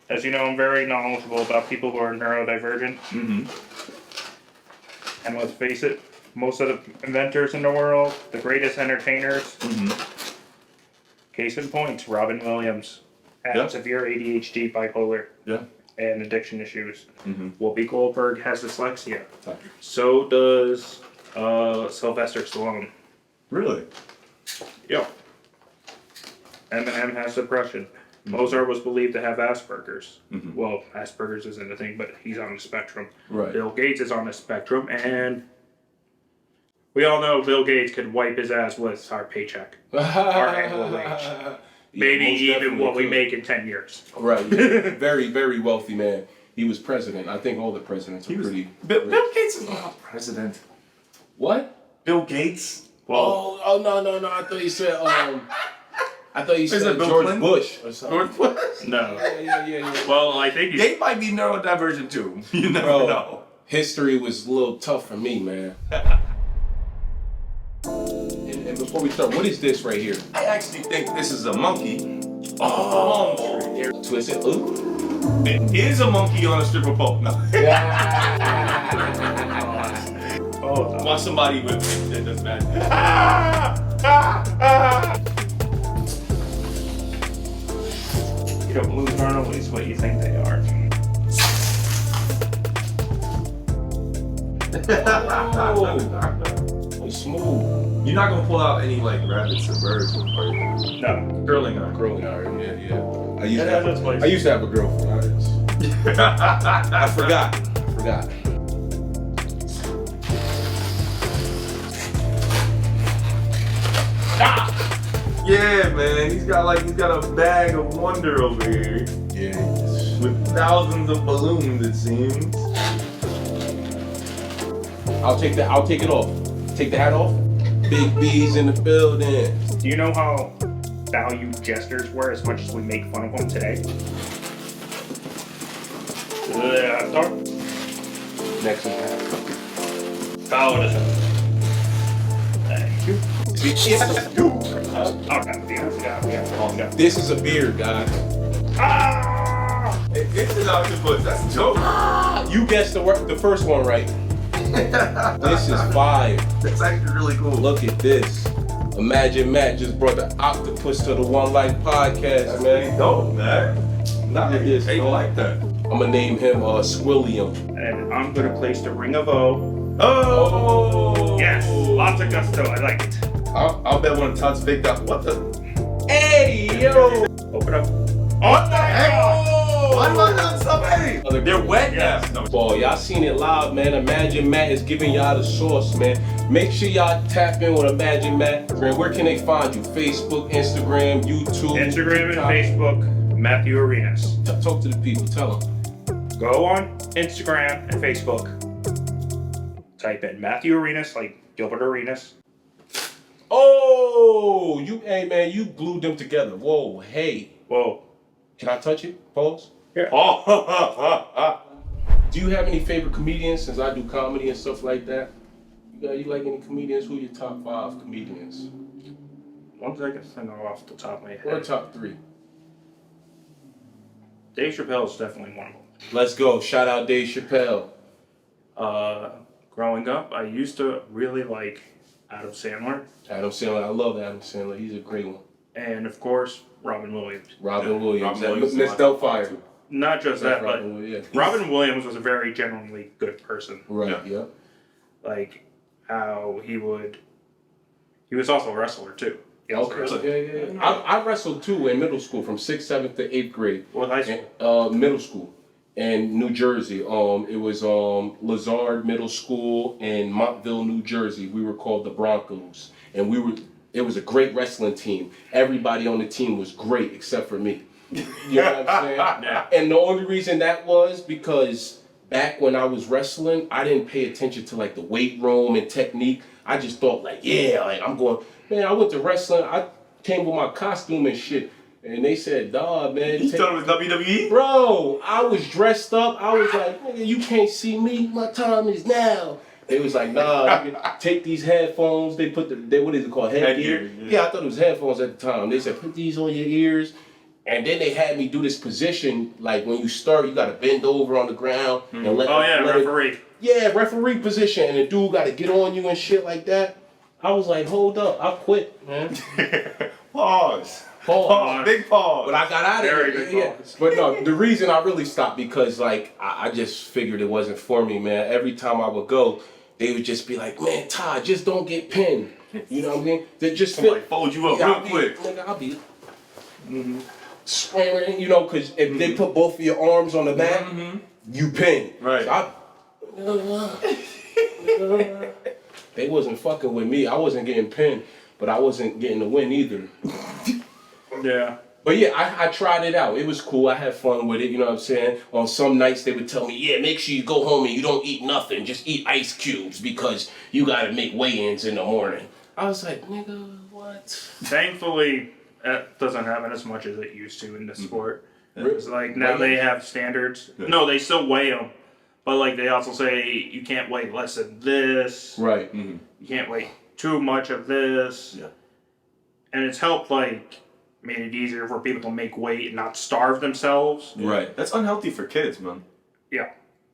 as you know, I'm very knowledgeable about people who are neurodivergent. Mm-hmm. And let's face it, most of the inventors in the world, the greatest entertainers, Mm-hmm. case in point, Robin Williams had Yeah. severe ADHD, bipolar, Yeah. and addiction issues. Mm-hmm. Whoopi Goldberg has dyslexia. So does Sylvester Stallone. Really? Yep. Eminem has depression. Mozart was believed to have Asperger's. Mhm. Well, Asperger's isn't a thing, but he's on the spectrum. Right. Bill Gates is on the spectrum, and we all know Bill Gates could wipe his ass with our paycheck. Our annual wage. Maybe most even definitely what we could. make in 10 years. Right. Yeah. Very, very wealthy man. He was president. I think all the presidents are pretty. Bill Gates is not president. What? Bill Gates? Oh no! I thought you said I thought you Is it said Bill George Clinton? Bush or something. George Bush? No. Yeah. Well, I think he's... They might be neurodivergent too. You never Bro, know. history was a little tough for me, man. And before we start, what is this right here? I actually think this is a monkey. Oh, Twist it. Ooh. it is a monkey on a stripper pole. No. Oh, Watch somebody with that does that. you know, blues aren't always what you think they are. Oh, smooth. You're not gonna pull out any like rabbits or birds or No. curling iron. Curling iron, yeah. I Yeah, used to have a girlfriend. I forgot. Yeah, man. He's got a bag of wonder over here Yeah. with thousands of balloons. It seems. I'll take it off. Take the hat off. Big B's in the building. Do you know how valued jesters were as much as we make fun of them today? Start. Next one. Thank you. This is a beard, guys. It's an octopus. That's a joke. You guessed the first one right. This is fire. That's actually really cool. Look at this. Imagine Matt just brought the octopus to the One Life podcast, That's man. pretty dope, man. Nah, Look at this, ain't man. like that. I'm gonna name him Squilliam. And I'm gonna place the ring of O. Oh! Yes, lots of gusto. I like it. I'll bet one of Todd's faked out. What the? Hey, yo! Open up. What the heck? Why do I have so many? They're wet Yes. now. Boy, y'all seen it live, man. Imagine Matt is giving y'all the sauce, man. Make sure y'all tap in with Imagine Matt. Where can they find you? Facebook, Instagram, YouTube? Instagram and Facebook, Matthew Arenas. Talk to the people. Tell them. Go on Instagram and Facebook. Type in Matthew Arenas, like Gilbert Arenas. Oh, hey man, you glued them together. Whoa, hey. Whoa. Can I touch it? Pause. Yeah. Oh, Do you have any favorite comedians since I do comedy and stuff like that? You like any comedians? Who are your top 5 comedians? Ones I can think of off the top of my Or head. top 3? Dave Chappelle is definitely one of them. Let's go. Shout out Dave Chappelle. Growing up, I used to really like Adam Sandler. Adam Sandler. I love Adam Sandler. He's a great one. And of course, Robin Williams. Robin Williams. Robin Williams Miss is Doubtfire. Not just that, but Robin Williams. Robin Williams was a very genuinely good person. Right, yeah. Like how he was also a wrestler too. He also wrestled. Yeah. I wrestled too in middle school from 6th, 7th to 8th grade. What high school? Middle school in New Jersey. It was Lazard Middle School in Montville, New Jersey. We were called the Broncos, and it was a great wrestling team. Everybody on the team was great except for me. You know what I'm saying? Yeah. And the only reason that was because back when I was wrestling, I didn't pay attention to like the weight room and technique. I just thought like, I'm going. Man, I went to wrestling. I came with my costume and shit. And they said, dawg, man. You thought it was WWE? Bro, I was dressed up. I was like, nigga, you can't see me. My time is now. They was like, nah, nigga, take these headphones. They put what is it called? Headgear? Yeah, I thought it was headphones at the time. They said, put these on your ears. And then they had me do this position. Like when you start, you got to bend over on the ground and let referee. Referee position. And the dude got to get on you and shit like that. I was like, hold up. I quit, man. Pause. Pause. Big pause. But I got out of Very there. good Yeah. pause. But no, the reason I really stopped because like I just figured it wasn't for me, man. Every time I would go, they would just be like, man, Todd, just don't get pinned. You know what I mean? They just feel Somebody fold you up real quick. Nigga, I'll be swearing, you know, because if they put both of your arms on the mat, you pin. Right. So they wasn't fucking with me. I wasn't getting pinned, but I wasn't getting the win either. Yeah. But yeah, I tried it out. It was cool. I had fun with it. You know what I'm saying? On some nights they would tell me, yeah, make sure you go home and you don't eat nothing. Just eat ice cubes because you got to make weigh-ins in the morning. I was like, nigga, what? Thankfully, that doesn't happen as much as it used to in the sport. Yeah. It's like now they have standards. Yeah. No, they still weigh them. But like they also say you can't weigh less than this. Right. You can't weigh too much of this. Yeah. And it's helped made it easier for people to make weight and not starve themselves. Right. That's unhealthy for kids, man. Yeah.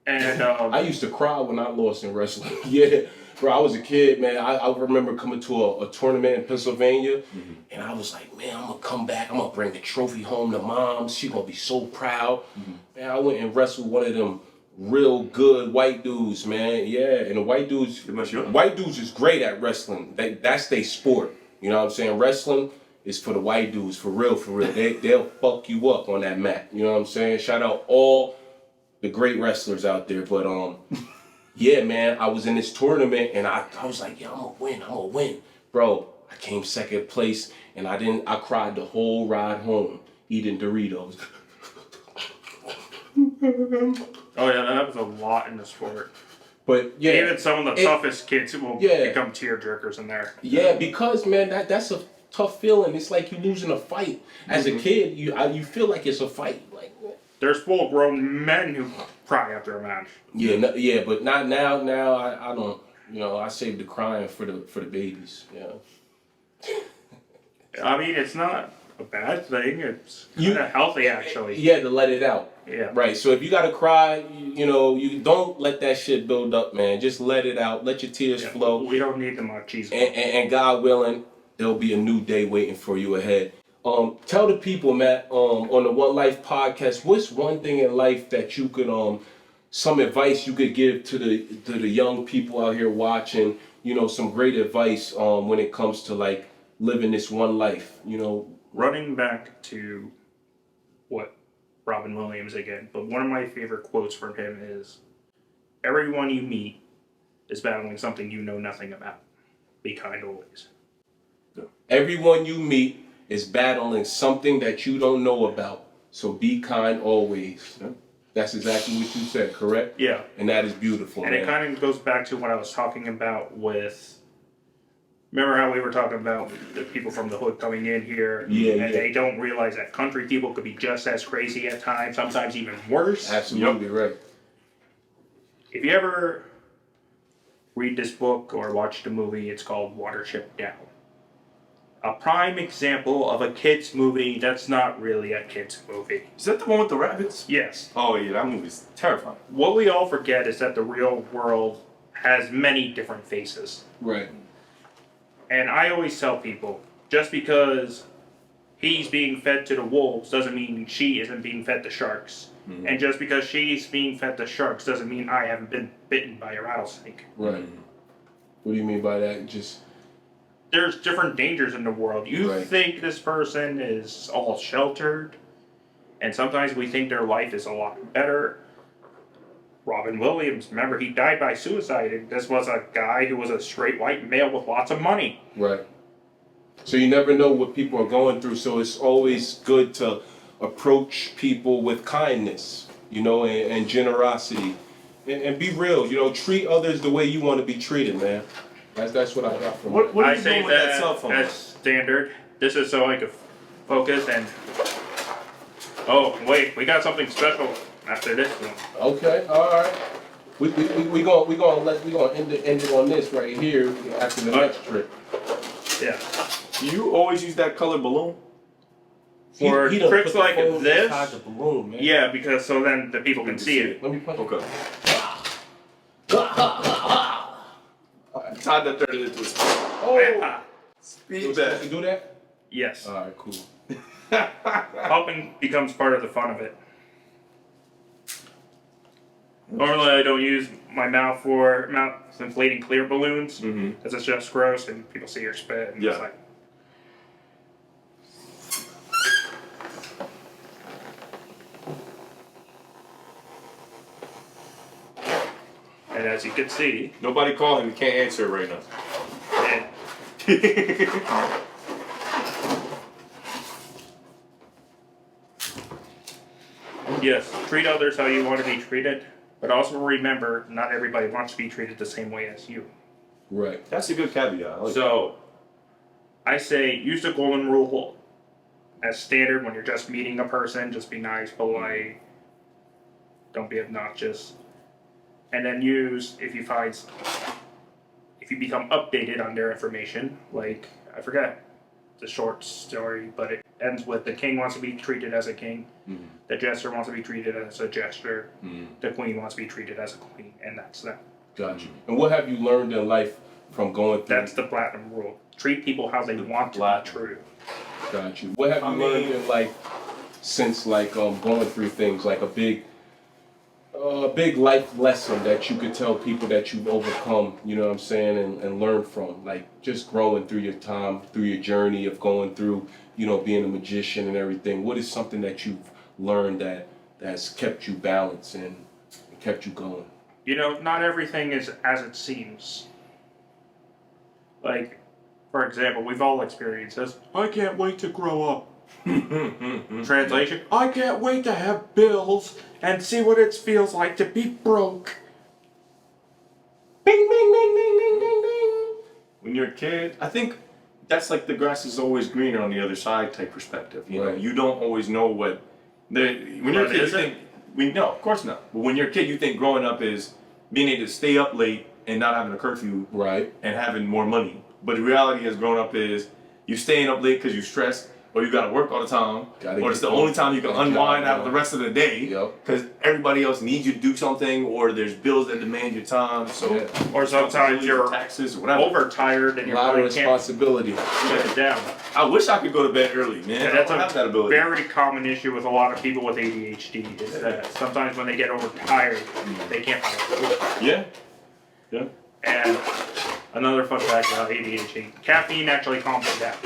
And I used to cry when I lost in wrestling. Yeah, bro, I was a kid, man. I remember coming to a tournament in Pennsylvania, and I was like, man, I'm gonna come back. I'm gonna bring the trophy home to mom. She gonna be so proud. Man, I went and wrestled one of them real good white dudes, man. Yeah, and the white dudes is great at wrestling. That's their sport. You know what I'm saying? Wrestling is for the white dudes, for real, for real. They'll fuck you up on that mat. You know what I'm saying? Shout out all the great wrestlers out there. But yeah, man, I was in this tournament and I was like, yeah, I'm gonna win. Bro, I came second place and I cried the whole ride home eating Doritos. oh yeah, that happens a lot in the sport. But yeah, Even some of the toughest kids will become tearjerkers in there. Yeah, because man, that's a tough feeling. It's like you losing a fight. As a kid, you feel like it's a fight. Like there's full-grown men who cry after a match. Yeah, but not now. Now I don't. You know, I save the crying for the babies. Yeah. I mean, it's not a bad thing. It's kind of healthy, actually. Yeah, to let it out. Yeah. Right. So if you gotta cry, you don't let that shit build up, man. Just let it out. Let your tears flow. We don't need the machismo. And God willing, there'll be a new day waiting for you ahead. Tell the people, Matt, on the One Life podcast, what's one thing in life that you could some advice you could give to the young people out here watching, some great advice when it comes to like living this one life, Running back to what Robin Williams again, but one of my favorite quotes from him is, everyone you meet is battling something you know nothing about. Be kind always. Everyone you meet is battling something that you don't know about. So be kind always. That's exactly what you said, correct? Yeah. And that is beautiful. And man. it kind of goes back to what I was talking about with, remember how we were talking about the people from the hood coming in here? And they don't realize that country people could be just as crazy at times, sometimes even worse. Absolutely right. If you ever read this book or watch the movie, it's called Watership Down. A prime example of a kid's movie that's not really a kid's movie. Is that the one with the rabbits? Yes. Oh yeah, that movie's terrifying. What we all forget is that the real world has many different faces. Right. And I always tell people, just because he's being fed to the wolves doesn't mean she isn't being fed to sharks. Mm-hmm. And just because she's being fed to sharks doesn't mean I haven't been bitten by a rattlesnake. Right. What do you mean by that? There's different dangers in the world. You think this person is all sheltered, and sometimes we think their life is a lot better. Robin Williams, remember, he died by suicide. This was a guy who was a straight white male with lots of money. Right. So you never know what people are going through, so it's always good to approach people with kindness, and generosity. And be real, treat others the way you want to be treated, man. That's what I got from What are I you say doing with that cell phone? as standard. This is so I could focus and... Oh, wait, we got something special after this one. Okay, all right. We gonna end it on this right here after the next trick. Yeah. Do you always use that color balloon? For He done tricks put the like phone this? inside the balloon, man. Yeah, because so then the people can see it. Let me punch Okay. Todd that turned it into a speed. Oh. Speed You bet. do that? Yes. All right, cool. Helping becomes part of the fun of it. Normally I don't use my mouth for inflating clear balloons, because it's just gross and people see your spit and it's like... And as you can see... Nobody call him, he can't answer it right now. Yes, treat others how you want to be treated, but also remember, not everybody wants to be treated the same way as you. Right. That's a good caveat. I like that. So, I say use the golden rule as standard when you're just meeting a person. Just be nice, polite, don't be obnoxious. And then use, if you become updated on their information, like, I forget the short story, but it ends with the king wants to be treated as a king, the jester wants to be treated as a jester, the queen wants to be treated as a queen, and that's that. Got you. And what have you learned in life from going through? That's the platinum rule. Treat people how they want to be true. Got you. What have you learned in life since like going through things like a big life lesson that you could tell people that you've overcome, you know what I'm saying, and learn from, like just growing through your time, through your journey of going through, you know, being a magician and everything. What is something that you've learned that's kept you balanced and kept you going? You know, not everything is as it seems. Like, for example, we've all experienced this. I can't wait to grow up. Translation, I can't wait to have bills and see what it feels like to be broke. Bing, bing, bing, bing, bing, bing, bing. When you're a kid, I think that's like the grass is always greener on the other side type perspective. You know, you don't always know what. When you're a kid, you think. No, of course not. But when you're a kid, you think growing up is being able to stay up late and not having a curfew, right, and having more money. But the reality is, growing up is you staying up late because you're stressed, or you got to work all the time, or it's the only time you can unwind out of the rest of the day because everybody else needs you to do something, or there's bills that demand your time. So, or sometimes you're taxes or whatever. overtired and a lot of responsibility. Shut it down. I wish I could go to bed early, man. And that's I don't have that a ability. very common issue with a lot of people with ADHD is that sometimes when they get overtired, they can't find Yeah. Yeah. And another fun fact about ADHD, caffeine actually calms it down.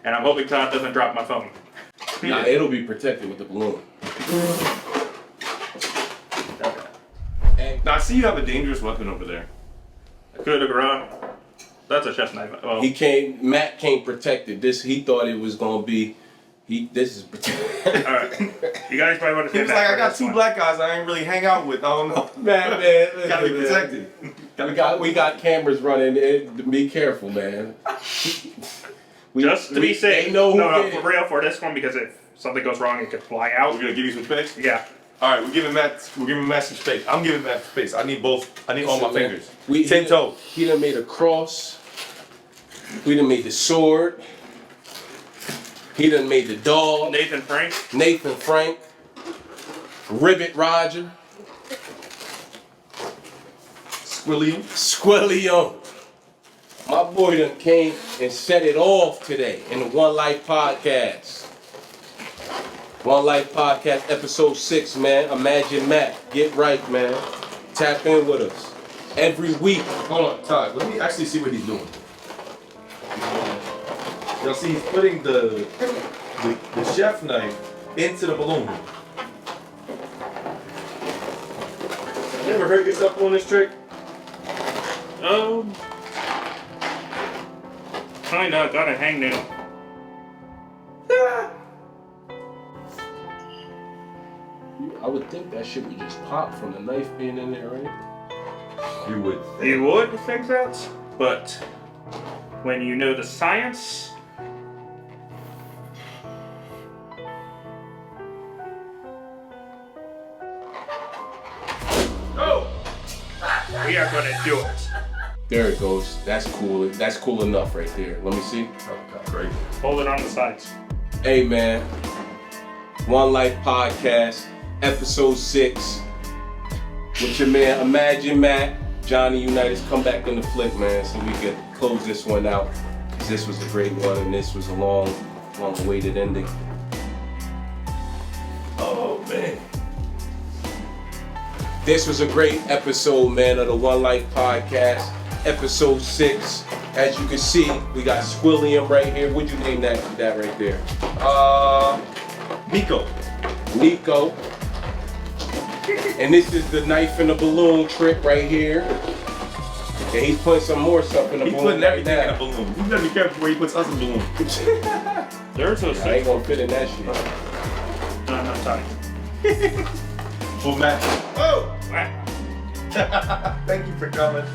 And I'm hoping Todd doesn't drop my phone. Nah, it'll be protected with the balloon. Okay. Now I see you have a dangerous weapon over there. Coup de grace. That's a chef's knife. Well, Matt came protected. He thought it was gonna be. This is protected. all right. You guys probably want to. He was like, I got two black guys I ain't really hang out with. I don't know. Man, Gotta be protected. We got cameras running. Be careful, man. Just to be safe. They know who no, for real, for this one, because if something goes wrong, it could fly out. We're gonna give you some space. Yeah. All right, we're giving Matt some space. I'm giving Matt space. I need both. I need all my fingers. 10 toes. He done made a cross. We done made the sword. He done made the dog. Nathan Frank. Ribbit Roger. Squillion. My boy done came and set it off today in the One Life Podcast. One Life Podcast, episode 6, man. Imagine Matt. Get right, man. Tap in with us. Every week. Hold on, Todd. Let me actually see what he's doing. You'll see he's putting the chef knife into the balloon. You ever hurt yourself doing this trick? Kinda got a hangnail. I would think that shit would just pop from the knife being in there, right? You would. You would think that, but when you know the science, we are gonna do it. There it goes. That's cool. That's cool enough right there. Let me see. Okay, great. Hold it on the sides. Hey, man. One Life Podcast, episode 6. With your man, Imagine Matt, Johnny Unitas. Come back in the flick, man, so we can close this one out. Because this was a great one, and this was a long-awaited ending. Oh, man. This was a great episode, man, of the One Life Podcast, episode 6. As you can see, we got Squilliam right here. What'd you name that right there? Nico. And this is the knife in the balloon trick right here. And he's putting some more stuff in the He's balloon. putting everything in a balloon. You gotta be careful where he puts us in a balloon. There's no I ain't gonna fit in that shit. Not enough time. Well, Matt. Oh! Thank you for coming.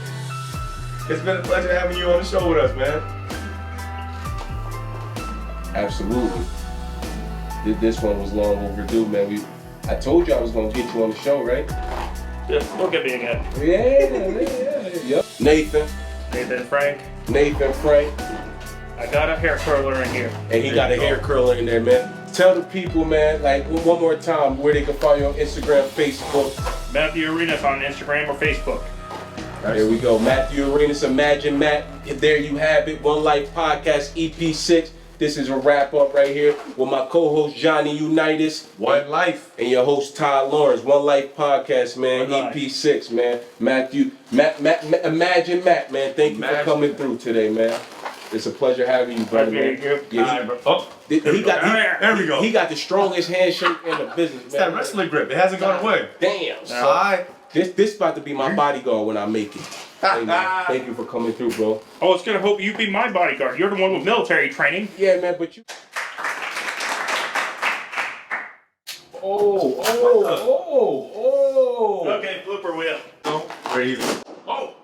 It's been a pleasure having you on the show with us, man. Absolutely. This one was long overdue, man. I told you I was gonna get you on the show, right? Yeah, look at me again. Yeah. Yep. Nathan Frank. I got a hair curler in here. And he got a hair curler in there, man. Tell the people, man, like one more time where they can follow you on Instagram, Facebook. Matthew Arenas on Instagram or Facebook. There we go. Matthew Arenas, Imagine Matt. There you have it. One Life Podcast, EP6. This is a wrap up right here with my co-host Johnny Unitas. One Life. And your host Todd Lawrence. One Life Podcast, man. One Life. EP6, man. Imagine Matt, man. Thank you for coming through today, man. It's a pleasure having you, brother. Man. There we go. He got the strongest handshake in the business, man. It's that wrestling grip. It hasn't gone away. Damn. All right. This about to be my bodyguard when I make it. Hey, man, thank you for coming through, bro. I was gonna hope you be my bodyguard. You're the one with military training. Yeah, man, but you. Oh. Okay, flipper wheel. We're easy. Oh.